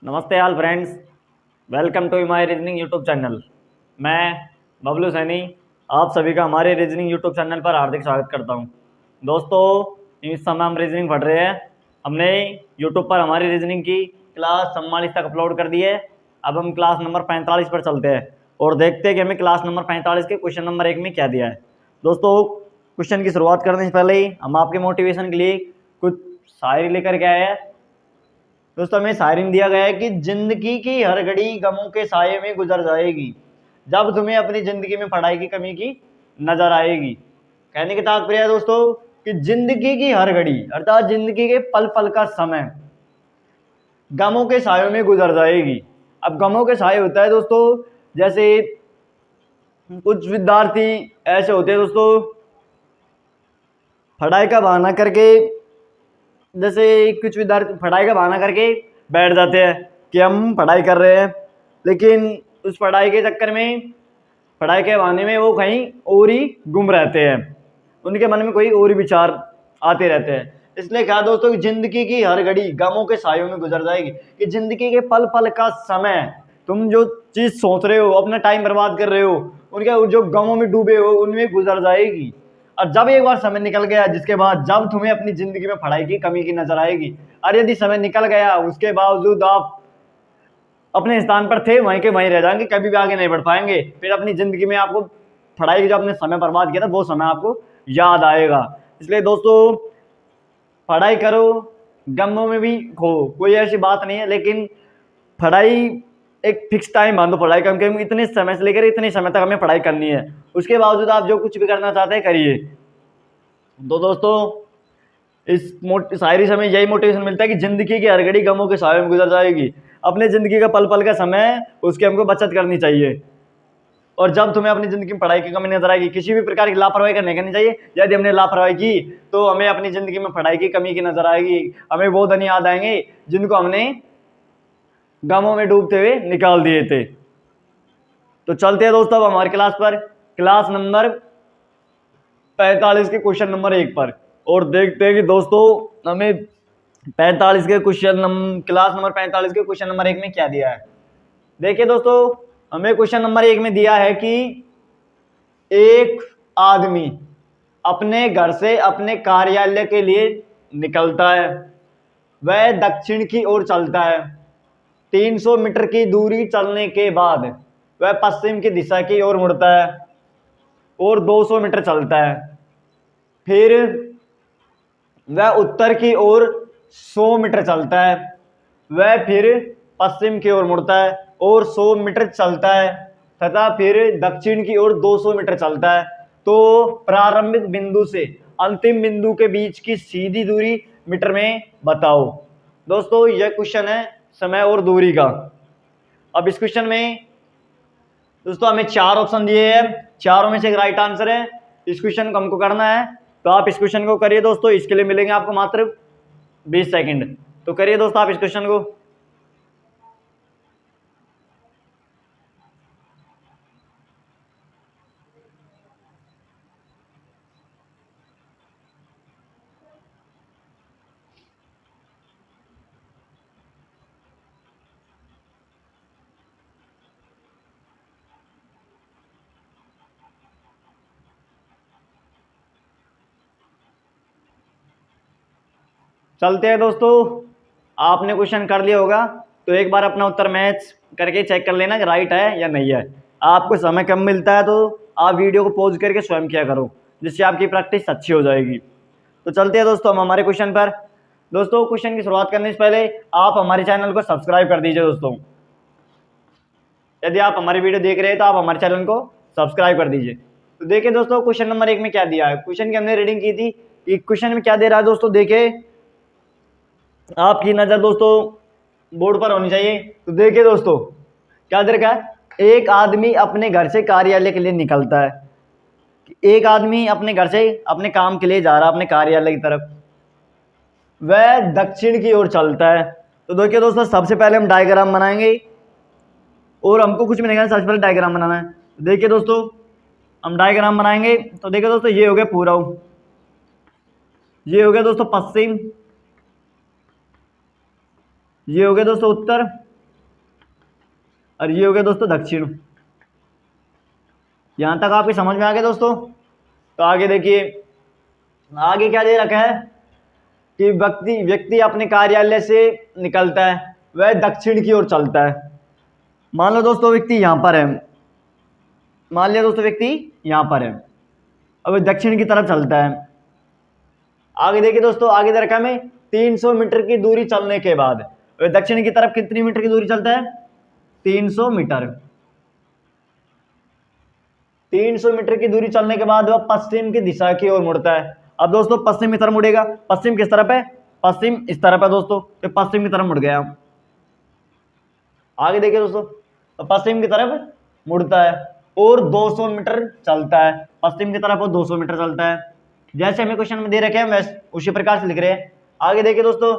नमस्ते all friends, welcome to my reasoning YouTube channel. मैं बबलू सैनी आप सभी का हमारे रीजनिंग यूट्यूब चैनल पर हार्दिक स्वागत करता हूं। दोस्तों, इस समय हम रीजनिंग पढ़ रहे हैं। हमने यूट्यूब पर हमारी रीजनिंग की क्लास 44 तक अपलोड कर दी है। अब हम क्लास नंबर 45 पर चलते हैं और देखते हैं कि हमें क्लास नंबर 45 के क्वेश्चन नंबर 1 में क्या दिया है। दोस्तों, क्वेश्चन की शुरुआत करने से पहले ही हम आपके मोटिवेशन के लिए कुछ शायरी लेकर के आए हैं। दोस्तों, हमें शायरी में दिया गया है कि जिंदगी की हर घड़ी गमों के साये में गुजर जाएगी, जब तुम्हें अपनी जिंदगी में पढ़ाई की कमी की नजर आएगी। कहने का तात्पर्य है दोस्तों कि जिंदगी की हर घड़ी अर्थात जिंदगी के पल पल का समय गमों के सायों में गुजर जाएगी। अब गमों के साये होता है दोस्तों, जैसे कुछ विद्यार्थी ऐसे होते हैं दोस्तों, पढ़ाई का बहाना करके जैसे कुछ विद्यार्थी पढ़ाई का बहाना करके बैठ जाते हैं कि हम पढ़ाई कर रहे हैं, लेकिन उस पढ़ाई के चक्कर में पढ़ाई के बहाने में वो कहीं और ही गुम रहते हैं, उनके मन में कोई और विचार आते रहते हैं। इसलिए कहा दोस्तों कि जिंदगी की हर घड़ी गमों के सायों में गुजर जाएगी, कि जिंदगी के पल पल का समय तुम जो चीज सोच रहे हो, अपना टाइम बर्बाद कर रहे हो, उनके जो गमों में डूबे हो उनमें गुजर जाएगी। और जब एक बार समय निकल गया, जिसके बाद जब तुम्हें अपनी जिंदगी में पढ़ाई की कमी की नजर आएगी, और यदि समय निकल गया उसके बावजूद आप अपने स्थान पर थे वहीं के वहीं रह जाएंगे, कभी भी आगे नहीं बढ़ पाएंगे। फिर अपनी जिंदगी में आपको पढ़ाई जो आपने समय बर्बाद किया था वो समय आपको याद आएगा। इसलिए दोस्तों, पढ़ाई करो, गमों में भी खो, कोई ऐसी बात नहीं है, लेकिन पढ़ाई एक फिक्स टाइम बांधो। पढ़ाई कम कम इतने समय से लेकर इतने समय तक हमें पढ़ाई करनी है, उसके बावजूद आप जो कुछ भी करना चाहते हैं करिए। तो दोस्तों, इस शायरी से हमें यही मोटिवेशन मिलता है कि जिंदगी की हर घड़ी गमों के साये में गुजर जाएगी। अपने जिंदगी का पल पल का समय उसकी हमको बचत करनी चाहिए। और जब तुम्हें अपनी जिंदगी में पढ़ाई की कमी नजर आएगी, किसी भी प्रकार की लापरवाही करनी चाहिए। यदि हमने लापरवाही की तो हमें अपनी जिंदगी में पढ़ाई की कमी की नजर आएगी, हमें वो दिन याद आएंगे जिनको हमने गमों में डूबते हुए निकाल दिए थे। तो चलते हैं दोस्तों अब हमारी क्लास पर, क्लास नंबर 45 के क्वेश्चन नंबर 1 पर, और देखते हैं कि दोस्तों हमें 45 के क्लास नंबर 45 के क्वेश्चन नंबर 1 में क्या दिया है। देखिए दोस्तों, हमें क्वेश्चन नंबर 1 में दिया है कि एक आदमी अपने घर से अपने कार्यालय के लिए निकलता है। वह दक्षिण की ओर चलता है। 300 मीटर की दूरी चलने के बाद वह पश्चिम की दिशा की ओर मुड़ता है और 200 मीटर चलता है। फिर वह उत्तर की ओर 100 मीटर चलता है। वह फिर पश्चिम की ओर मुड़ता है और 100 मीटर चलता है तथा फिर दक्षिण की ओर 200 मीटर चलता है। तो प्रारंभिक बिंदु से अंतिम बिंदु के बीच की सीधी दूरी मीटर में बताओ। दोस्तों, यह क्वेश्चन है समय और दूरी का। अब इस क्वेश्चन में दोस्तों हमें 4 ऑप्शन दिए हैं, चारों में से एक राइट आंसर है। इस क्वेश्चन को हमको करना है, तो आप इस क्वेश्चन को करिए दोस्तों। इसके लिए मिलेंगे आपको मात्र 20 सेकंड। तो करिए दोस्तों आप इस क्वेश्चन को। चलते हैं दोस्तों, आपने क्वेश्चन कर लिया होगा तो एक बार अपना उत्तर मैच करके चेक कर लेना कि राइट है या नहीं है। आपको समय कम मिलता है तो आप वीडियो को पॉज करके स्वयं किया करो, जिससे आपकी प्रैक्टिस अच्छी हो जाएगी। तो चलते हैं दोस्तों हम हमारे क्वेश्चन पर। दोस्तों, क्वेश्चन की शुरुआत करने से पहले आप हमारे चैनल को सब्सक्राइब कर दीजिए। दोस्तों, यदि आप हमारी वीडियो देख रहे हैं तो आप हमारे चैनल को सब्सक्राइब कर दीजिए। तो देखिए दोस्तों, क्वेश्चन नंबर 1 में क्या दिया है। क्वेश्चन की हमने रीडिंग की थी कि क्वेश्चन में क्या दे रहा है। दोस्तों देखिए, आपकी नजर दोस्तों बोर्ड पर होनी चाहिए। तो देखिए दोस्तों, क्या दे रखा है। एक आदमी अपने घर से कार्यालय के लिए निकलता है। एक आदमी अपने घर से अपने काम के लिए जा रहा है अपने कार्यालय की तरफ। वह दक्षिण की ओर चलता है। तो देखिए दोस्तों, सबसे पहले हम डायग्राम बनाएंगे और हमको कुछ भी नहीं करना, सबसे पहले डायग्राम बनाना है। देखिए दोस्तों, हम डायग्राम बनाएंगे। तो देखिए दोस्तों, ये हो गया पूर्व, ये हो गया दोस्तों पश्चिम, ये हो गया दोस्तों उत्तर, और ये हो गया दोस्तों दक्षिण। यहां तक आपकी समझ में आ गया दोस्तों। तो आगे देखिए, आगे क्या दे रखा है कि व्यक्ति व्यक्ति अपने कार्यालय से निकलता है, वह दक्षिण की ओर चलता है। मान लो दोस्तों व्यक्ति यहां पर है, मान लिया दोस्तों व्यक्ति यहां पर है, अब दक्षिण की तरफ चलता है। आगे देखिए दोस्तों, आगे दे रखा है हमें 300 मीटर की दूरी चलने के बाद वह दक्षिण की तरफ कितनी मीटर की दूरी चलता है? 300 मीटर। 300 मीटर की दूरी चलने के बाद वह पश्चिम की दिशा की ओर मुड़ता है। अब दोस्तों पश्चिम की तरफ मुड़ेगा। पश्चिम किस तरफ है? पश्चिम इस तरफ है दोस्तों, तो पश्चिम की तरफ मुड़ गया। आगे देखिए दोस्तों, तो पश्चिम की तरफ मुड़ता है और 200 मीटर चलता है। पश्चिम की तरफ वो 200 मीटर चलता है, जैसे हमें क्वेश्चन में दे रखे हैं वैसे उसी प्रकार से लिख रहे हैं। आगे देखिए दोस्तों,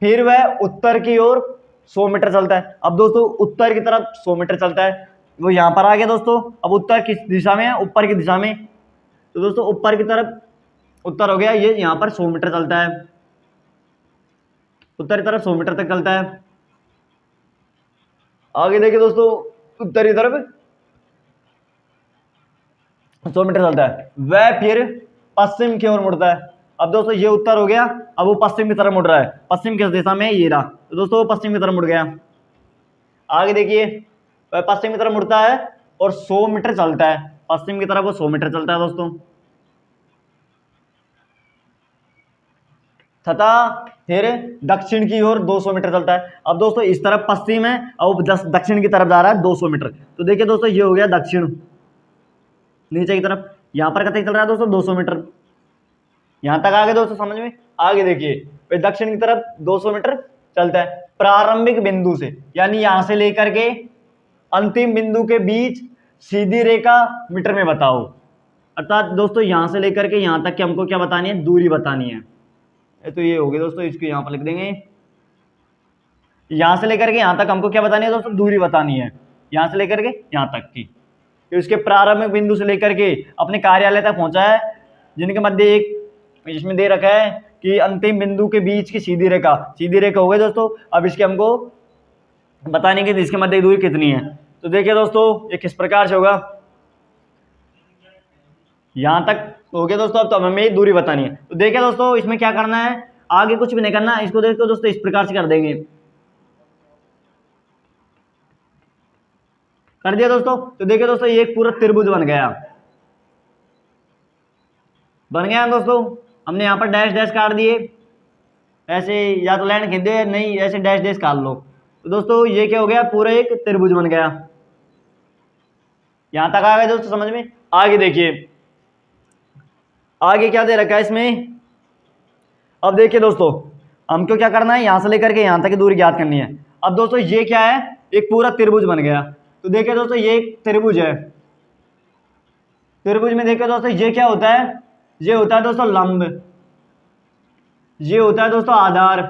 फिर वह उत्तर की ओर 100 मीटर चलता है। अब दोस्तों उत्तर की तरफ 100 मीटर चलता है, वो यहां पर आ गया दोस्तों। अब उत्तर किस दिशा में है? ऊपर की दिशा में। तो दोस्तों ऊपर की तरफ उत्तर हो गया, ये यहां पर 100 मीटर चलता है, उत्तर की तरफ 100 मीटर तक चलता है। आगे देखिए दोस्तों, उत्तर की तरफ 100 मीटर चलता है, वह फिर पश्चिम की ओर मुड़ता है। अब दोस्तों ये उत्तर हो गया, अब वो पश्चिम की तरफ मुड़ रहा है। पश्चिम किस दिशा में है? ये रहा, तो दोस्तों वो पश्चिम की तरफ मुड़ गया। आगे देखिए, वह पश्चिम की तरफ मुड़ता है और 100 मीटर चलता है। पश्चिम की तरफ वो 100 मीटर चलता है दोस्तों, तथा फिर दक्षिण की ओर 200 मीटर चलता है। अब दोस्तों इस तरफ पश्चिम है और दक्षिण की तरफ जा रहा है 200 मीटर। तो देखिए दोस्तों ये हो गया दक्षिण, नीचे की तरफ। यहां पर कितना चल रहा है दोस्तों? 200 मीटर। यहां तक आगे दोस्तों समझ में? आगे देखिए, दक्षिण की तरफ 200 मीटर चलता है। प्रारंभिक बिंदु से, यानी यहां से लेकर के अंतिम बिंदु के बीच सीधी रेखा मीटर में बताओ। अर्थात दोस्तों यहां से लेकर के यहां तक की हमको क्या बतानी है? दूरी बतानी है। तो ये हो गया दोस्तों, इसको यहां पर लिख देंगे। यहां से लेकर के यहां तक हमको क्या बतानी है दोस्तों? दूरी बतानी है, यहां से लेकर के यहां तक की। तो इसके प्रारंभिक बिंदु से लेकर के अपने कार्यालय तक पहुंचा है, जिनके मध्य एक इसमें दे रखा है कि अंतिम बिंदु के बीच की सीधी रेखा। सीधी रेखा हो गई दोस्तों। अब इसके हमको बताने की इसके मध्य दूरी कितनी है। तो देखिए दोस्तों ये किस प्रकार से होगा, यहां तक हो गया दोस्तों। अब तो हमें दूरी बतानी है। तो देखिए दोस्तों इसमें क्या करना है, आगे कुछ भी नहीं करना, इसको देखो दोस्तों इस प्रकार से कर देंगे। कर दिया दोस्तों। तो देखिए दोस्तों ये एक पूरा त्रिभुज बन गया, बन गया दोस्तों। हमने यहाँ पर डैश डैश काट दिए, ऐसे या तो लाइन खींच दे, नहीं ऐसे डैश डैश काट लो। तो दोस्तों ये क्या हो गया? पूरा एक त्रिभुज बन गया। यहां तक आ गए दोस्तों समझ में? आगे देखिए, आगे क्या दे रखा है इसमें। अब देखिए दोस्तों हमको क्या करना है, यहां से लेकर के यहां तक की दूरी ज्ञात करनी है। अब दोस्तों ये क्या है? एक पूरा त्रिभुज बन गया। तो देखिए दोस्तों ये एक त्रिभुज है। त्रिभुज में देखिए दोस्तों ये क्या होता है? ये होता है दोस्तों लंब, ये होता है दोस्तों आधार,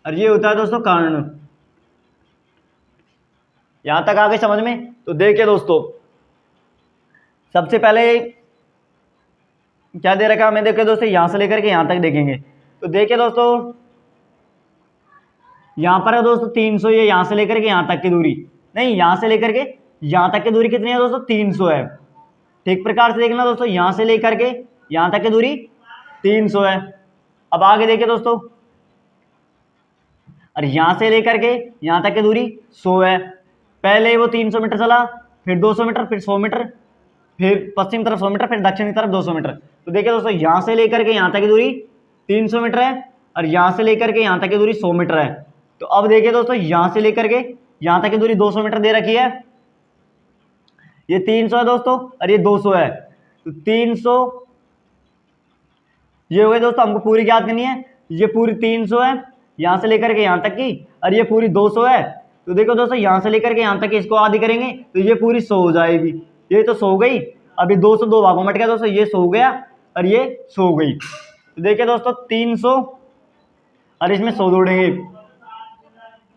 और ये होता है दोस्तों कर्ण। यहां तक आ गए समझ में? तो देखिए दोस्तों सबसे पहले क्या दे रखा है हमें, देखिए दोस्तों यहां से लेकर के यहां तक देखेंगे। तो देखिए दोस्तों यहां पर है दोस्तों 300, ये यहां से लेकर के यहां तक की दूरी, नहीं यहां से लेकर के यहां तक की दूरी कितनी है दोस्तों? 300 है। ठीक प्रकार से देखना दोस्तों, यहां से लेकर के यहां तक की दूरी 300 है। अब आगे देखिए दोस्तों, और यहां से लेकर के यहां तक की दूरी 100 है। पहले वो 300 मीटर चला, फिर 200 मीटर, फिर 100 मीटर, फिर पश्चिम तरफ 100 मीटर, फिर दक्षिण की तरफ 200 मीटर। तो देखिए दोस्तों यहां से लेकर के यहां तक की दूरी 300 मीटर है, और यहां से लेकर के यहां तक की दूरी 100 मीटर है। तो अब देखिए दोस्तों यहां से लेकर के यहां तक की दूरी 200 मीटर दे रखी है। ये 300 है दोस्तों और ये 200 है। तो 300 ये हो गए दोस्तों, हमको पूरी ज्ञात करनी है। ये पूरी 300 है यहां से लेकर के यहां तक की, और ये पूरी 200 है। तो देखो दोस्तों यहां से लेकर के यहां तक इसको आधी करेंगे तो ये पूरी 100 हो जाएगी। ये तो 100 हो गई। अभी 200 दो भागों में बट गया दोस्तों, ये 100 हो गया और ये 100 हो गई। तो देखिए दोस्तों 300 और इसमें 100 जोड़ेंगे,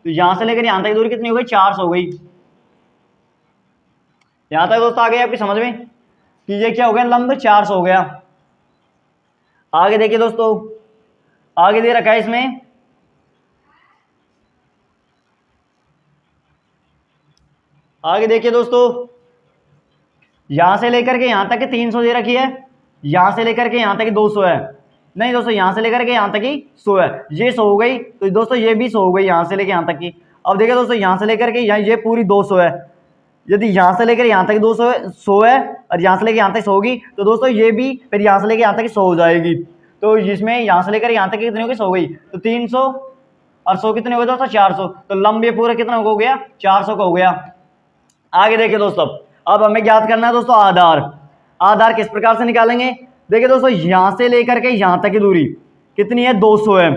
तो यहां से लेकर यहां तक दूरी कितनी हो गई? 400 हो गई। यहां तक दोस्तों आ गया आपकी समझ में कि ये क्या हो गया? लंब 400 हो गया। आगे देखिए दोस्तों, आगे दे रखा है इसमें आगे देखिए दोस्तों, यहां से लेकर के यहां तक 300 दे रखी है, यहां से लेकर के यहां तक 200 है। नहीं दोस्तों, यहां से लेकर के यहां तक ही 100 है, ये 100 हो गई। तो दोस्तों ये भी 100 हो गई यहां से लेकर यहां तक की। अब देखिए दोस्तों, यहां से लेकर के यहाँ ये पूरी 200 है। यदि यहां से लेकर यहां तक 200 है, 100 है, और यहां से लेकर यहां तक 100 होगी, तो दोस्तों ये भी फिर यहां से लेकर यहां तक 100 हो जाएगी। तो इसमें यहां से लेकर यहां तक कितनी होगी, 100 हो गई। तो 300 और 100 कितने हो गए दोस्तों, 400। तो लंब ये पूरा कितना हो गया, 400 का हो गया। आगे देखिए दोस्तों, अब हमें ज्ञात करना है दोस्तों आधार। आधार किस प्रकार से निकालेंगे, देखिए दोस्तों, यहां से लेकर के यहां तक की दूरी कितनी है, 200 है।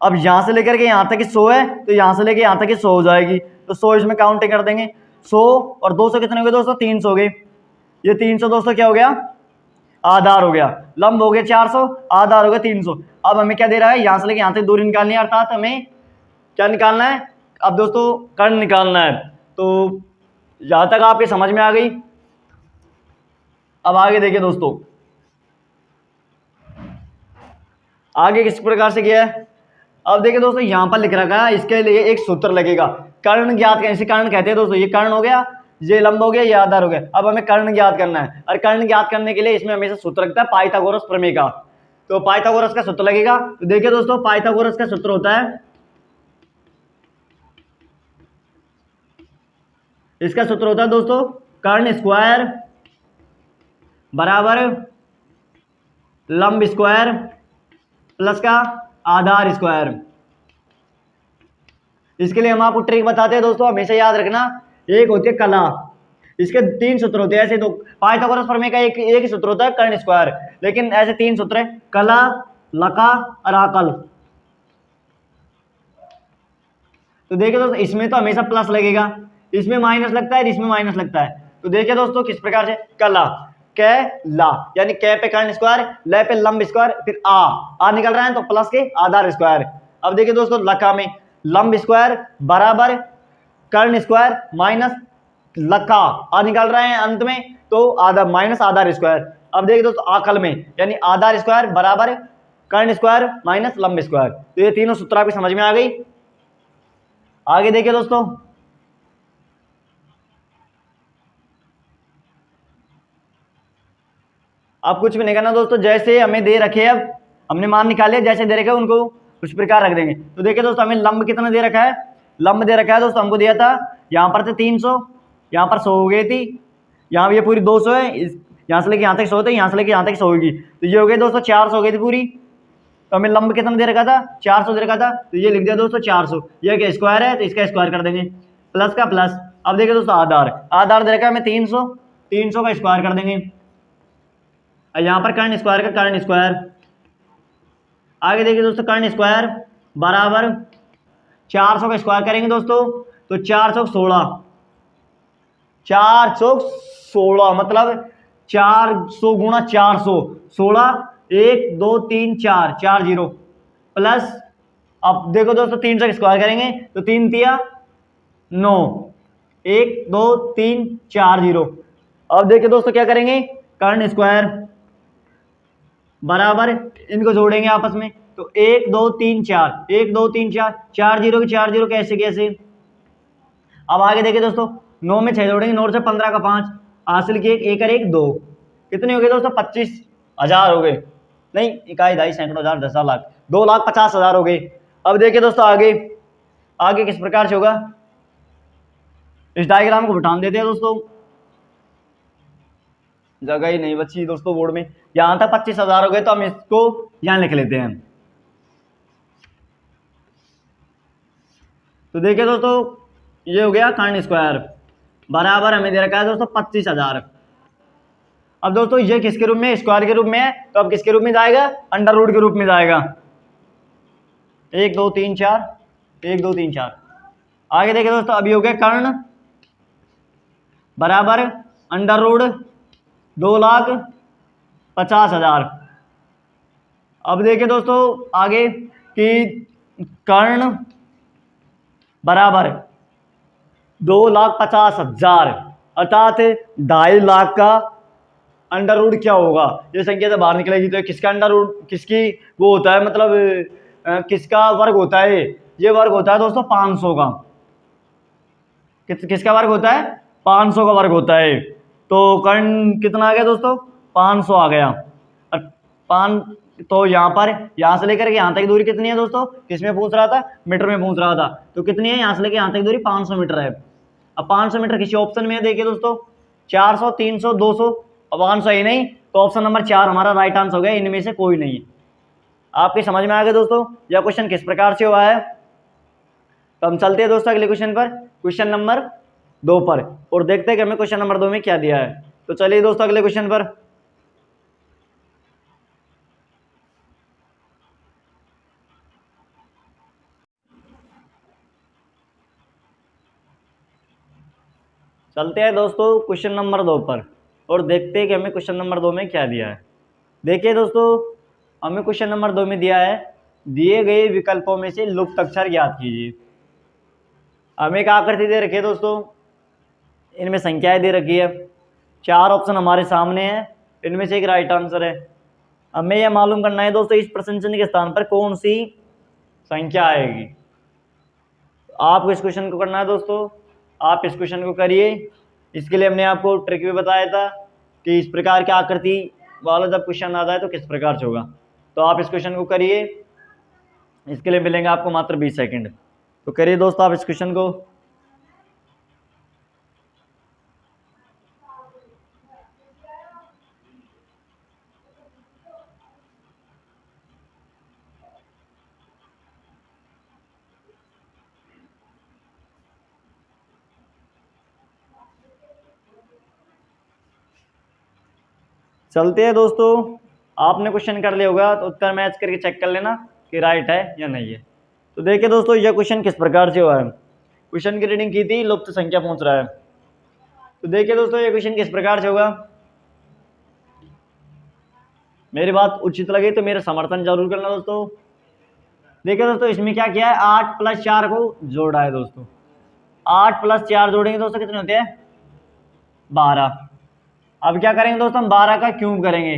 अब यहां से लेकर के यहां तक की 100 है, तो यहां से लेकर यहां तक की 100 हो जाएगी। तो 100 इसमें काउंटिंग कर देंगे। 100 और 200 कितने हो गए दोस्तों, 300 हो गए। ये 300 दोस्तों क्या हो गया, आधार हो गया। लंब हो गया 400, आधार हो गया 300। अब हमें क्या दे रहा है, यहां से लेकर यहां तक दूरी निकालनी है, अर्थात हमें क्या निकालना है, अब दोस्तों कर्ण निकालना है। तो यहां तक आपके समझ में आ गई। अब आगे देखिए दोस्तों, आगे किस प्रकार से किया है। अब देखिए दोस्तों, यहां पर लिख रखा है, इसके लिए एक सूत्र लगेगा, कर्ण ज्ञात करने। इसे कर्ण कहते हैं दोस्तों, ये कर्ण हो गया, ये लंब हो गया, ये आधार हो गया। अब हमें कर्ण ज्ञात करना है, और कर्ण ज्ञात करने के लिए इसमें हमेशा सूत्र लगता है पाइथागोरस प्रमेय का। तो पाइथागोरस का सूत्र लगेगा। तो देखिए दोस्तों, पाइथागोरस का सूत्र होता है, इसका सूत्र होता है दोस्तों, कर्ण स्क्वायर बराबर लंब स्क्वायर प्लस का आधार स्क्वायर। इसके लिए हम आपको ट्रिक बताते हैं दोस्तों, हमेशा याद रखना। एक होती है कला, इसके 3 सूत्र होते हैं ऐसे। तो पाइथागोरस प्रमेय का एक ही सूत्र होता है कर्ण स्क्वायर, लेकिन ऐसे 3 सूत्र है, कला, लका और आकल। तो देखिए दोस्तों, इसमें तो हमेशा प्लस लगेगा, इसमें माइनस लगता है, इसमें माइनस लगता है। तो देखिए दोस्तों किस प्रकार से, कला कै ला, यानी कै पे कर्ण स्क्वायर, ले पे लंब स्क्वायर, फिर आ निकल रहा है तो प्लस के आधार स्क्वायर। अब देखिए दोस्तों, लका में लंब स्क्वायर बराबर कर्ण स्क्वायर माइनस लका, आ निकल रहे हैं अंत में, तो आधा माइनस आधार स्क्वायर। अब देखिए दोस्तों, आकल में यानी आधार स्क्वायर बराबर कर्ण स्क्वायर माइनस लंब स्क्वायर। तो ये तीनों सूत्र आपकी समझ में आ गई। आगे देखिए दोस्तों, अब कुछ भी नहीं करना दोस्तों, जैसे हमें दे रखे, अब हमने मान निकाले, जैसे दे रखे उनको उस प्रकार रख देंगे। तो देखिए दोस्तों, हमें लंब कितना दे रखा है, लंब दे रखा है दोस्तों, हमको दिया था यहाँ पर थे 300, यहाँ पर 100 हो गई थी, यहाँ ये पूरी 200 है, यहाँ से लेके यहाँ तक 100 थे, यहाँ से लेके यहाँ तक 100 होगी। तो ये हो गई दोस्तों 400 हो गई थी पूरी। तो हमें लंब कितना दे रखा था, 400 दे रखा था, तो ये लिख दिया दोस्तों 400। ये क्या स्क्वायर है, तो इसका स्क्वायर कर देंगे, प्लस का प्लस। अब देखिए दोस्तों, आधार आधार दे रखा है हमें 300, 300 का स्क्वायर कर देंगे, यहाँ पर कर्ण स्क्वायर का कर्ण स्क्वायर। आगे देखिए दोस्तों, कर्ण स्क्वायर बराबर 400 का स्क्वायर करेंगे दोस्तों, तो 416, 416 मतलब 400 गुणा 400, 16, 1 2 3 4, 4 जीरो प्लस। अब देखो दोस्तों, 300 का स्क्वायर करेंगे तो 3 तिया 9, 1 2 3 4 जीरो। अब देखिए दोस्तों क्या करेंगे, कर्ण स्क्वायर बराबर इनको जोड़ेंगे आपस में, तो 1 2 3 4, 1 2 3 4, 4 जीरो के 4 जीरो कैसे कैसे। अब आगे देखिए दोस्तों, 9 में 6 जोड़ेंगे, 9 से 15 का 5, हासिल की 1 और 1 2, कितने हो गए दोस्तों, 25,000 हो गए। नहीं, इकाई ढाई सैकड़ों हजार 10 लाख, 2,50,000 हो गए। अब देखिए दोस्तों, आगे आगे किस प्रकार से होगा, इस डायग्राम को बिठान देते हैं दोस्तों, जगह ही नहीं बची दोस्तों बोर्ड में। यहां तक 25,000 हो गए, तो हम इसको यहां लिख लेते हैं। तो देखिए दोस्तों, ये हो गया कर्ण स्क्वायर बराबर हमें दे रखा है दोस्तों 25,000। अब दोस्तों ये किसके रूप में, स्क्वायर के रूप में है, तो अब किसके रूप में जाएगा, अंडर रूट के रूप में जाएगा। 1 2 3 4, 1 2 3 4। आगे देखिए दोस्तों, अभी हो गया कर्ण बराबर अंडर रूट 2,50,000। अब देखिए दोस्तों आगे कि कर्ण बराबर 2,50,000, अर्थात 2.5 लाख का अंडर रूट क्या होगा, ये संख्या से बाहर निकलेगी। तो किसका अंडर रूट, किसकी वो होता है, मतलब किसका वर्ग होता है, ये वर्ग होता है दोस्तों 500 का। किसका वर्ग होता है? 500 का वर्ग होता है। तो कर्ण कितना आ गया दोस्तों? 500 आ गया। और तो यहाँ से लेकर के यहाँ तक दूरी कितनी है दोस्तों? किसमें पूछ रहा था? मीटर में पूछ रहा था। तो कितनी है यहाँ से लेकर यहाँ तक दूरी? 500 मीटर है। अब 500 मीटर किसी ऑप्शन में है, देखिए दोस्तों 400, 300, 200 और 500 ही नहीं, तो ऑप्शन नंबर 4 हमारा राइट आंसर हो गया, इनमें से कोई नहीं है। आपके समझ में आ गया दोस्तों यह क्वेश्चन किस प्रकार से हुआ है? तो हम चलते हैं दोस्तों अगले क्वेश्चन पर, क्वेश्चन नंबर 2 पर, और देखते हैं कि हमें क्वेश्चन नंबर 2 में क्या दिया है। तो चलिए दोस्तों अगले क्वेश्चन पर। चलते हैं दोस्तों क्वेश्चन नंबर 2 पर और देखते हैं कि हमें क्वेश्चन नंबर 2 में क्या दिया है। देखिए दोस्तों हमें क्वेश्चन नंबर 2 में दिया है, दिए गए विकल्पों में से लुप्त अक्षर ज्ञात कीजिए। हमें एक आकृति दे रखी है दोस्तों, इनमें संख्याएं दे रखी है, 4 ऑप्शन हमारे सामने हैं, इनमें से एक राइट आंसर है। हमें यह मालूम करना है दोस्तों इस प्रश्न चिन्ह के स्थान पर कौन सी संख्या आएगी। आपको इस क्वेश्चन को करना है दोस्तों, आप इस क्वेश्चन को करिए। इसके लिए हमने आपको ट्रिक भी बताया था कि इस प्रकार की आकृति वाला जब क्वेश्चन आता है तो किस प्रकार से होगा। तो आप इस क्वेश्चन को करिए, इसके लिए मिलेंगे आपको मात्र 20 सेकंड। तो करिए दोस्तों आप इस क्वेश्चन को। चलते हैं दोस्तों, आपने क्वेश्चन कर लिया होगा तो उत्तर मैच करके चेक कर लेना कि राइट है या नहीं है। तो देखिए दोस्तों यह क्वेश्चन किस प्रकार से हुआ है। क्वेश्चन की रीडिंग की थी, लुप्त संख्या पूछ रहा है। तो देखिए दोस्तों ये क्वेश्चन किस प्रकार से होगा। मेरी बात उचित लगी तो मेरा समर्थन जरूर करना दोस्तों। देखिए दोस्तों इसमें क्या किया है, 8 + 4 को जोड़ा है दोस्तों। 8 + 4 जोड़ेंगे दोस्तों कितने होते हैं? 12। अब क्या करेंगे दोस्तों, हम 12 का क्यूब करेंगे।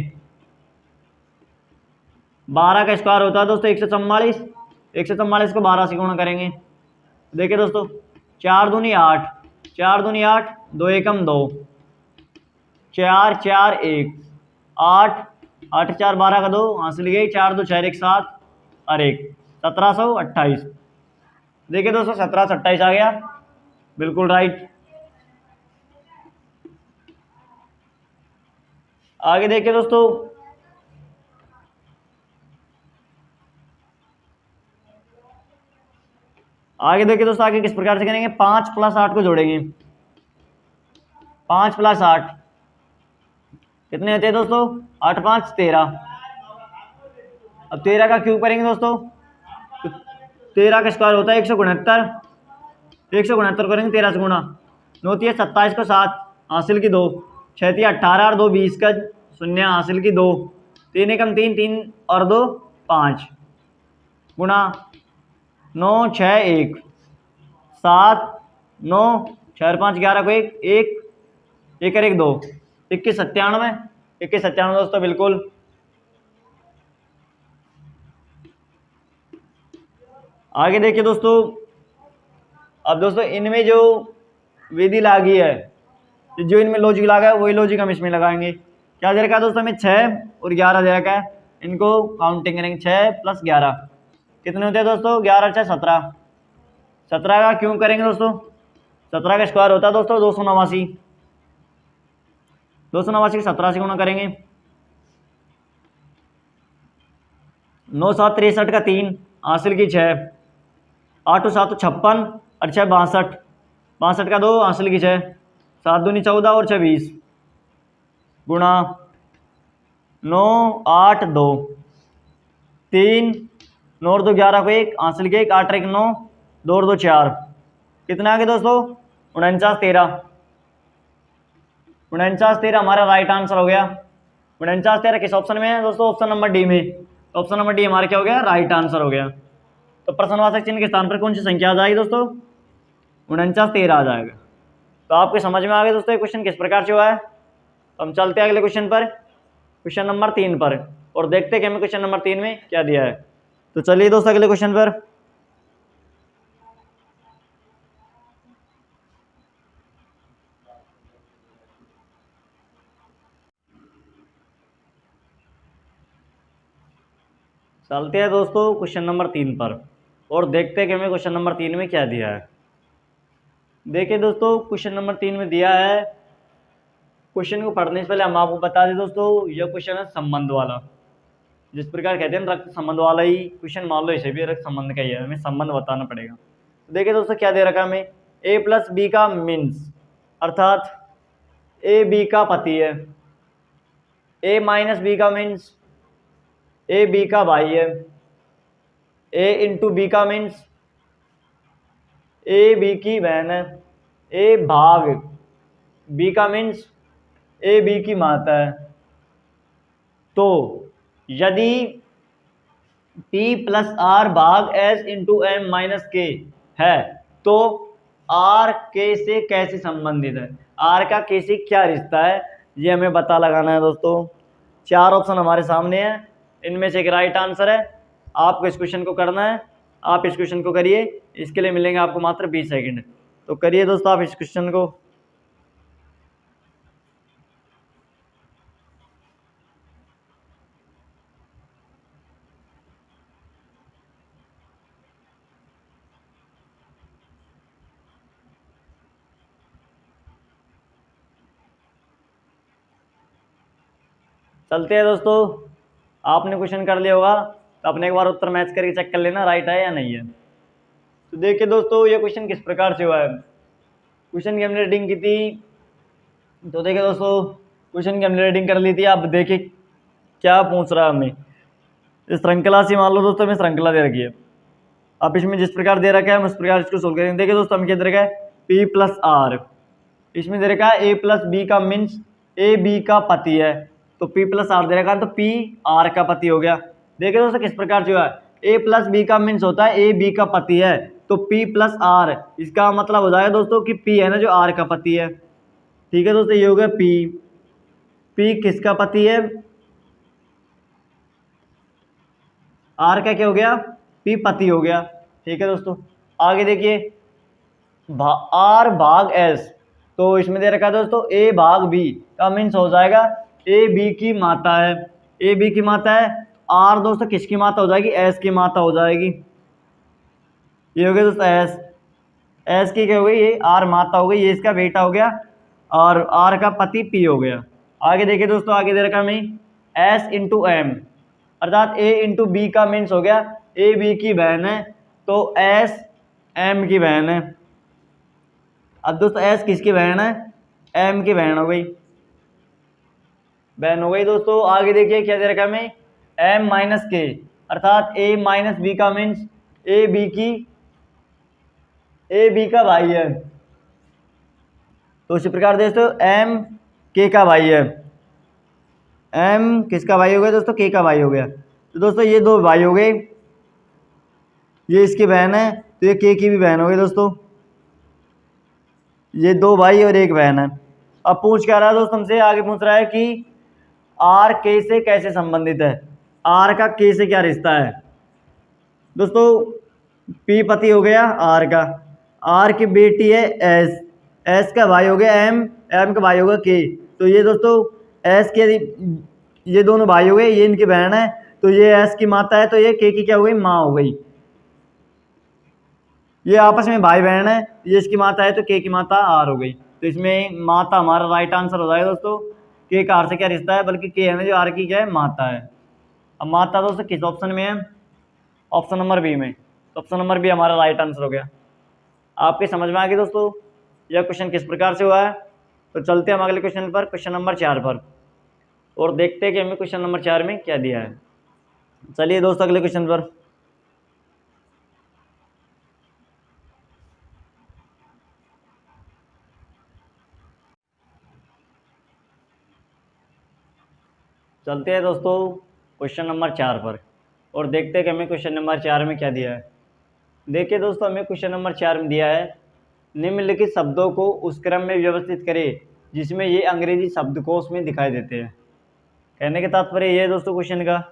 12 का स्क्वायर होता है दोस्तों 144। 144 को 12 से गुणा करेंगे। देखिए दोस्तों 4 दूनी 8, 4 दूनी 8, 2 एकम 2, 4 4 1, 8 8 4 12 का 2 हासिल गई, 4 2 6 1 7 और 1 1728। देखिए दोस्तों 1728 आ गया, बिल्कुल राइट। आगे देखिए दोस्तों, आगे किस प्रकार से करेंगे, 5 + 8 को जोड़ेंगे। 5 + 8 कितने होते हैं दोस्तों? 8 5 13। अब 13 का क्यूब करेंगे दोस्तों, तो 13 का स्क्वायर होता है 169। 169 करेंगे 13 से गुणा, 9 × 27 को 7 हासिल की 2, 6 × 18 और 2 20 का 0 हासिल की 2, 3 एकम 3, 3 और 2 5 गुणा 9 6 1 7 9 6 5 11 को 1 1 1 और 1 2 21 97। 21 97 दोस्तों बिल्कुल। आगे देखिए दोस्तों, अब दोस्तों इनमें जो विधि लागी है, जो इनमें लॉजिक लगा है वही लॉजिक हम इसमें लगाएंगे। क्या दे रखा है दोस्तों हमें? 6 और 11 दे रखा है, इनको काउंटिंग करेंगे। 6 + 11 कितने होते हैं दोस्तों? 11 6 17। 17 का क्यों करेंगे दोस्तों? 17 का स्क्वायर होता है दोस्तों 289। 289 को 17 से गुणा करेंगे। 9 7 63 का 3 हासिल की 6, 8 7 56 और 6 62, 62 का 2 हासिल की 6, 7 दूनी 14 और 6 20 गुणा 9 8 2 3 9 और 2 11 को 1 हासिल के 1, 8 1 9, 2 और 2 4 कितना आ गया दोस्तों? 49 13। 49 13 हमारा राइट आंसर हो गया। 49 13 किस ऑप्शन में है दोस्तों? ऑप्शन नंबर डी में। तो ऑप्शन नंबर डी हमारा क्या हो गया? राइट आंसर हो गया। तो प्रश्नवाचक चिन्ह के स्थान पर कौन सी संख्या आ जाएगी दोस्तों? 49 13 आ जाएगा। तो आपको समझ में आ गया दोस्तों ये क्वेश्चन किस प्रकार से हुआ है। तो हम चलते हैं अगले क्वेश्चन पर, क्वेश्चन नंबर 3 पर, और देखते हैं कि हमें क्वेश्चन नंबर 3 में क्या दिया है। तो चलिए दोस्तों अगले क्वेश्चन पर। चलते हैं दोस्तों क्वेश्चन नंबर 3 पर और देखते हैं कि हमें क्वेश्चन नंबर 3 में क्या दिया है। देखिए दोस्तों, क्वेश्चन नंबर 3 में दिया है, क्वेश्चन को पढ़ने से पहले हम आपको बता दें दोस्तों, यह क्वेश्चन है संबंध वाला। जिस प्रकार कहते हैं रक्त संबंध वाला ही क्वेश्चन, मान लो इसे भी रक्त संबंध का ही है, हमें संबंध बताना पड़ेगा। तो देखिए दोस्तों, क्या दे रखा है हमें, ए प्लस बी का मीन्स, अर्थात ए बी का पति है, ए माइनस बी का मीन्स ए बी का भाई है, ए इंटू बी का मीन्स ए बी की बहन है, ए भाग बी का मीन्स ए बी की माता है। तो यदि P प्लस आर भाग एस इंटू एम माइनस के है तो आर के से कैसे संबंधित है, आर का के से क्या रिश्ता है, ये हमें पता लगाना है दोस्तों। 4 ऑप्शन हमारे सामने हैं, इनमें से एक राइट आंसर है। आपको इस क्वेश्चन को करना है, आप इस क्वेश्चन को करिए, इसके लिए मिलेंगे आपको मात्र 20 सेकंड। तो करिए दोस्तों आप इस क्वेश्चन को। चलते हैं दोस्तों, आपने क्वेश्चन कर लिया होगा तो अपने एक बार उत्तर मैच करके चेक कर लेना राइट है या नहीं है। तो देखिए दोस्तों, ये क्वेश्चन किस प्रकार से हुआ है। क्वेश्चन की हमने रीडिंग की थी, तो देखिए दोस्तों क्वेश्चन की हमने रीडिंग कर ली थी। अब देखिए क्या पूछ रहा है हमें, इस श्रृंखला से मान लो दोस्तों हमें श्रृंखला दे रखी है। अब इसमें जिस प्रकार दे रखा है हम उस प्रकार इसको सोल्व करेंगे। देखिए दोस्तों, हमें क्या दे रखा है, पी प्लस आर, इसमें दे रखा है ए प्लस बी का मीन्स ए बी का पति है, तो पी प्लस आर दे रखा है तो पी आर का पति हो गया। देखिए दोस्तों किस प्रकार से हुआ है, ए प्लस बी का मीन्स होता है ए बी का पति है, तो पी प्लस आर, इसका मतलब हो जाएगा दोस्तों कि पी है ना जो आर का पति है। ठीक है दोस्तों, ये हो गया पी, पी किसका पति है, आर का क्या हो गया, पी पति हो गया। ठीक है दोस्तों, आगे देखिए आर भाग एस, तो इसमें दे रखा है दोस्तों ए भाग बी का मीन्स हो जाएगा ए बी की माता है, ए बी की माता है, आर दोस्तों किसकी माता हो जाएगी, एस की माता हो जाएगी। ये हो गया दोस्तों एस, एस की क्या हो गई, ये आर माता हो गई, ये इसका बेटा हो गया, और आर का पति पी हो गया। आगे देखिए दोस्तों, आगे दे रखा हमें एस इंटू एम, अर्थात ए इंटू बी का मीन्स हो गया ए बी की बहन है, तो एस एम की बहन है। अब दोस्तों एस किसकी बहन है, एम की बहन हो गई, बहन हो गई दोस्तों। आगे देखिए क्या दे रखा है हमें, एम माइनस के, अर्थात ए माइनस बी का मीन्स ए बी का भाई है, तो इसी प्रकार दोस्तों एम के का भाई है, एम किसका भाई हो गया दोस्तों, के का भाई हो गया। तो दोस्तों ये दो भाई हो गए, ये इसकी बहन है तो ये के की भी बहन हो गई दोस्तों, ये दो भाई और एक बहन है। अब पूछ क्या रहा है दोस्तों हमसे, आगे पूछ रहा है कि आर के से कैसे संबंधित है, आर का के से क्या रिश्ता है। दोस्तों पी पति हो गया आर का, आर की बेटी है एस, एस का भाई हो गया एम, एम का भाई होगा के, तो ये दोस्तों एस के, ये दोनों भाई हो गए, ये इनकी बहन है, तो ये एस की माता है, तो ये के की क्या हो गई, माँ हो गई। ये आपस में भाई बहन है, ये इसकी माता है तो के की माता आर हो गई, तो इसमें माता हमारा राइट आंसर हो जाएगा दोस्तों। के का आर से क्या रिश्ता है, बल्कि के है ना जो आर की क्या है, माता है। अब माता दोस्तों किस ऑप्शन में है, ऑप्शन नंबर बी में, तो ऑप्शन नंबर बी हमारा राइट आंसर हो गया। आपके समझ में आ गई दोस्तों यह क्वेश्चन किस प्रकार से हुआ है। तो चलते हैं हम अगले क्वेश्चन पर, क्वेश्चन नंबर 4 पर, और देखते हैं कि हमें क्वेश्चन नंबर 4 में क्या दिया है। चलिए दोस्तों अगले क्वेश्चन पर। चलते हैं दोस्तों क्वेश्चन नंबर 4 पर, और देखते हैं कि हमें क्वेश्चन नंबर 4 में क्या दिया है। देखिए दोस्तों, हमें क्वेश्चन नंबर 4 में दिया है, निम्नलिखित शब्दों को उस क्रम में व्यवस्थित करें जिसमें ये अंग्रेजी शब्दकोश में दिखाई देते हैं। कहने के तात्पर्य ये है दोस्तों क्वेश्चन का,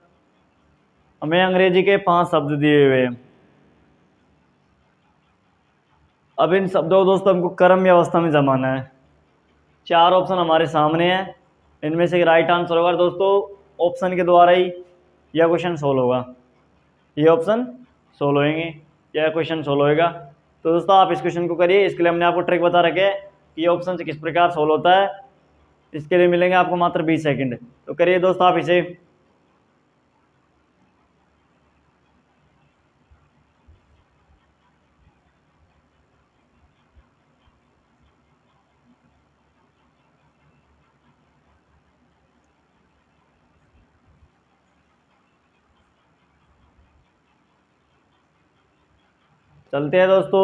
हमें अंग्रेजी के 5 शब्द दिए हुए हैं। अब इन शब्दों को दोस्तों हमको क्रम व्यवस्था में जमाना है। 4 ऑप्शन हमारे सामने हैं, इनमें से राइट आंसर होगा दोस्तों ऑप्शन के द्वारा ही यह क्वेश्चन सोल्व होगा। ये ऑप्शन सोल्व होंगे, यह क्वेश्चन सोल्व होएगा। तो दोस्तों आप इस क्वेश्चन को करिए। इसके लिए हमने आपको ट्रिक बता रखे है कि ये ऑप्शन से किस प्रकार सोल्व होता है। इसके लिए मिलेंगे आपको मात्र 20 सेकंड। तो करिए दोस्तों आप इसे। चलते हैं दोस्तों।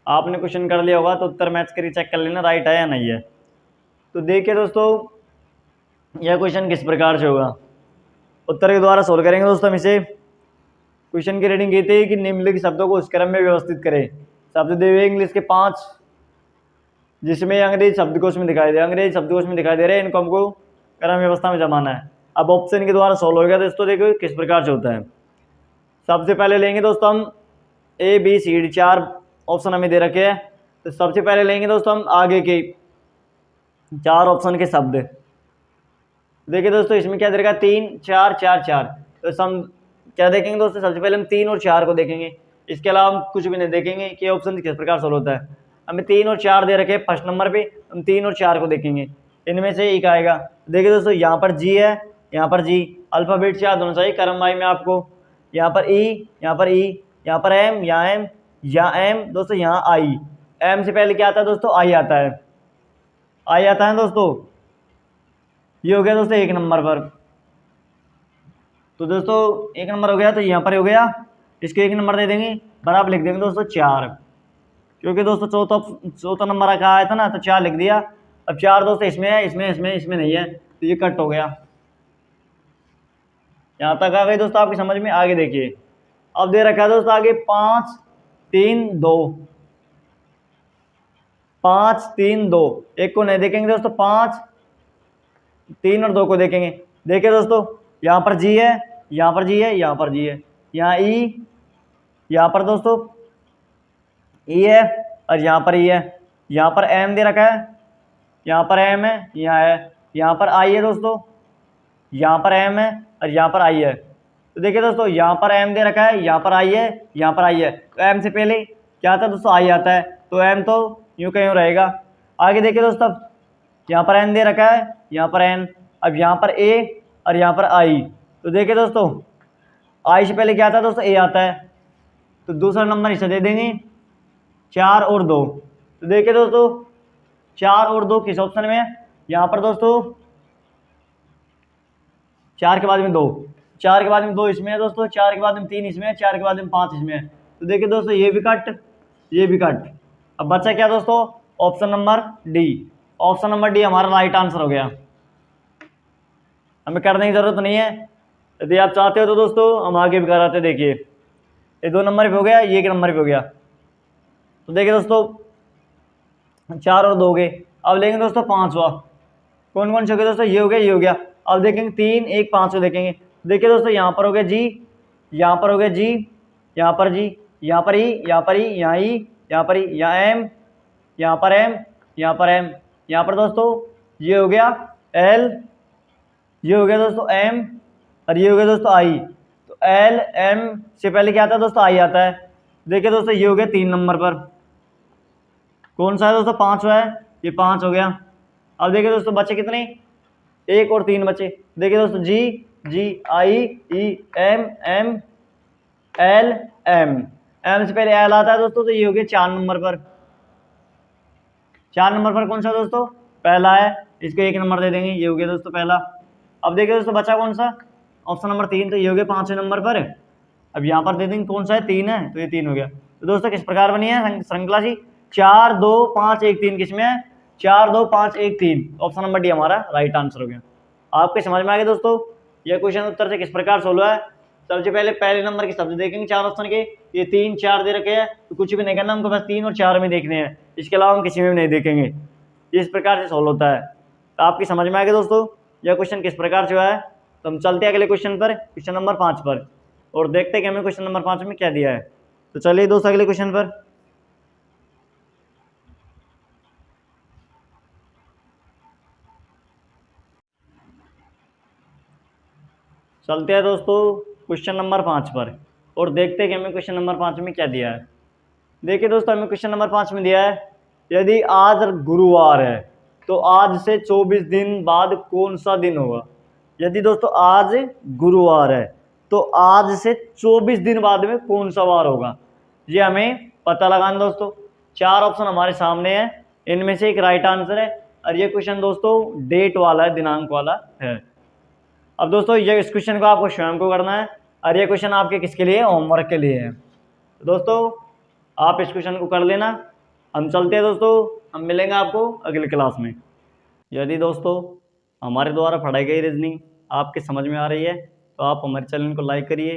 आपने क्वेश्चन कर लिया होगा तो उत्तर मैच करिए, चेक कर लेना राइट है या नहीं है। तो देखिए दोस्तों यह क्वेश्चन किस प्रकार से होगा, उत्तर के द्वारा सोल्व करेंगे दोस्तों हम इसे। क्वेश्चन की रीडिंग कहती है कि निम्नलिखित शब्दों को उस क्रम में व्यवस्थित करें। शब्द दिए हुए इंग्लिश के 5 जिसमें अंग्रेजी शब्दकोश में दिखाई दे, अंग्रेजी शब्दकोश में दिखाई दे रहे हैं, इनको हमको क्रम व्यवस्था में जमाना है। अब ऑप्शन के द्वारा सोल्व होगा दोस्तों। देखो किस प्रकार से होता है। सबसे पहले लेंगे दोस्तों हम A B C D, 4 option हमें दे रखे हैं। तो सबसे पहले लेंगे दोस्तों हम आगे के 4 ऑप्शन के शब्द। देखिए दोस्तों इसमें क्या दे रखा है, 3 4 4 4। तो हम क्या देखेंगे दोस्तों, सबसे पहले हम 3 और 4 को देखेंगे। इसके अलावा हम कुछ भी नहीं देखेंगे कि ऑप्शन किस प्रकार सोल्व होता है। हमें 3 और 4 दे रखे हैं फर्स्ट नंबर पे, हम 3 और 4 को देखेंगे। इनमें से एक आएगा। देखिए दोस्तों यहाँ पर जी है, यहाँ पर जी, अल्फाबेट से याद होना चाहिए क्रम वाई में आपको। यहाँ पर ई, यहाँ पर ई, यहाँ पर एम, यहाँ एम, यहाँ एम दोस्तों, यहाँ आई। एम से पहले क्या आता है दोस्तों, आई आता है, आई आता है दोस्तों। ये हो गया दोस्तों 1 नंबर पर। तो दोस्तों 1 नंबर हो गया, तो यहाँ पर हो गया, इसको 1 नंबर दे देंगे, बराबर लिख देंगे दोस्तों 4, क्योंकि दोस्तों चौथा नंबर का आया था ना, तो 4 लिख दिया। अब 4 दोस्तों इसमें है, इसमें नहीं है, तो ये कट हो गया। यहाँ तक आ गई दोस्तों आपकी समझ में। आगे देखिए, अब दे रखा है दोस्तों आगे 5 3 2, 5 3 2। एक को नहीं देखेंगे दोस्तों, 5 3 और 2 को देखेंगे। देखिए दोस्तों यहाँ पर जी है, यहाँ पर जी है, यहाँ पर जी है, यहाँ ई, यहाँ पर दोस्तों ई है, और यहाँ पर ई है। यहाँ पर एम दे रखा है, यहाँ पर एम है, यहाँ है, यहाँ पर आई है दोस्तों, यहाँ पर एम है, और यहाँ पर आई है। तो देखिए दोस्तों यहाँ पर एम दे रखा है, यहाँ पर आई है, यहाँ पर आई है। तो एम से पहले क्या आता है दोस्तों, आई आता है, तो एम तो यूं का यूं रहेगा। आगे देखिए दोस्तों, यहाँ पर एन दे रखा है, यहाँ पर एन, अब यहाँ पर ए और यहाँ पर आई। तो देखिए दोस्तों आई से पहले क्या आता है दोस्तों, ए आता है, तो दूसरा नंबर इसे दे देंगे 4 और 2। तो देखिए दोस्तों 4 और 2 किस ऑप्शन में है, यहाँ पर दोस्तों 4 के बाद में 2, 4 के बाद में 2 इसमें है दोस्तों, 4 के बाद में 3 इसमें है, 4 के बाद में 5 इसमें है। तो देखिए दोस्तों ये भी कट, ये भी कट। अब बचा क्या दोस्तों, option number D. Option number D हमारा राइट आंसर हो गया। हमें करने की जरूरत नहीं है। यदि आप चाहते हो तो दोस्तों हम आगे भी कराते। देखिए ये 2 नंबर पे हो गया, ये 1 नंबर पे हो गया। तो देखिए दोस्तों 4 और 2 हो गए। अब लेंगे दोस्तों 5वां। कौन कौन से हो गए दोस्तों, ये हो गया, ये हो गया। अब देखेंगे 3 1 5 को देखेंगे। देखिए दोस्तों यहाँ पर हो गया जी, यहाँ पर हो गया जी, यहाँ पर जी, यहाँ पर ई, यहाँ पर ई, यहाँ ई, यहाँ पर ई, यहाँ एम, यहाँ पर एम, यहाँ पर एम, यहाँ पर दोस्तों ये हो गया एल, ये हो गया दोस्तों एम, और ये हो गया दोस्तों आई। तो एल एम से पहले क्या आता है दोस्तों, आई आता है। देखिए दोस्तों ये हो गया 3 नंबर पर। कौन सा है दोस्तों, 5वां है, ये 5 हो गया। अब देखिए दोस्तों बचे कितने, 1 और 3 बचे। देखिए दोस्तों G G, I E, M M, L M, M से पहले एल आता है दोस्तों, तो ये हो गया 4 नंबर पर। 4 नंबर पर कौन सा दोस्तों, पहला है, इसको 1 नंबर दे देंगे, ये हो गया दोस्तों पहला। अब देखिए दोस्तों बचा कौन सा, ऑप्शन नंबर 3, तो ये हो गया 5वें नंबर पर। अब यहाँ पर दे देंगे कौन सा है, 3 है, तो ये 3 हो गया। तो दोस्तों किस प्रकार बनी है श्रृंखला जी, 4 2 5 1 3, किसमें है 4 2 5 1 3। ऑप्शन नंबर डी हमारा राइट आंसर हो गया। आपके समझ में आ गया दोस्तों यह क्वेश्चन उत्तर से किस प्रकार सोल्व है। सबसे पहले नंबर के शब्द देखेंगे 4 ऑप्शन के, ये 3 4 दे रखे हैं, तो कुछ भी नहीं करना हमको, बस 3 और 4 में देखने हैं, इसके अलावा हम किसी में भी नहीं देखेंगे। इस प्रकार से सोल्व होता है। तो आपकी समझ में आ गया दोस्तों यह क्वेश्चन किस प्रकार से हुआ है। तो हम चलते हैं अगले क्वेश्चन पर, क्वेश्चन नंबर 5 पर, और देखते हैं कि हमें क्वेश्चन नंबर 5 में क्या दिया है। तो चलिए दोस्तों अगले क्वेश्चन पर चलते हैं दोस्तों। क्वेश्चन नंबर 5 पर और देखते हैं कि हमें क्वेश्चन नंबर 5 में क्या दिया है। देखिए दोस्तों, हमें क्वेश्चन नंबर 5 में दिया है, यदि आज गुरुवार है तो आज से 24 दिन बाद कौन सा दिन होगा। यदि दोस्तों आज गुरुवार है तो आज से 24 दिन बाद में कौन सा वार होगा, ये हमें पता लगाना दोस्तों। 4 ऑप्शन हमारे सामने है, इनमें से एक राइट आंसर है और ये क्वेश्चन दोस्तों डेट वाला है, दिनांक वाला है। अब दोस्तों ये इस क्वेश्चन को आपको स्वयं को करना है और ये क्वेश्चन आपके किसके लिए, होमवर्क के लिए है। तो दोस्तों आप इस क्वेश्चन को कर लेना। हम चलते हैं दोस्तों, हम मिलेंगे आपको अगली क्लास में। यदि दोस्तों हमारे द्वारा पढ़ाई गई रीजनिंग आपके समझ में आ रही है तो आप हमारे चैनल को लाइक करिए।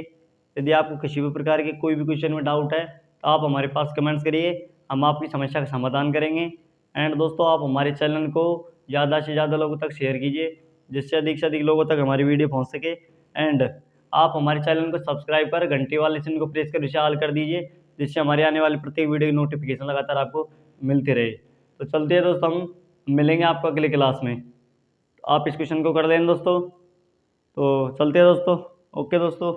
यदि आपको किसी भी प्रकार के कोई भी क्वेश्चन में डाउट है तो आप हमारे पास कमेंट्स करिए, हम आपकी समस्या का समाधान करेंगे। एंड दोस्तों आप हमारे चैनल को ज़्यादा से ज़्यादा लोगों तक शेयर कीजिए जिससे अधिक लोगों तक हमारी वीडियो पहुंच सके। एंड आप हमारे चैनल को सब्सक्राइब कर घंटी वाले चिन्ह को प्रेस कर उसे ऑल कर दीजिए जिससे हमारे आने वाली प्रत्येक वीडियो की नोटिफिकेशन लगातार आपको मिलती रहे। तो चलते हैं दोस्तों, हम मिलेंगे आपको अगले क्लास में। आप इस क्वेश्चन को कर दें दोस्तों। तो चलते हैं दोस्तों, ओके दोस्तों।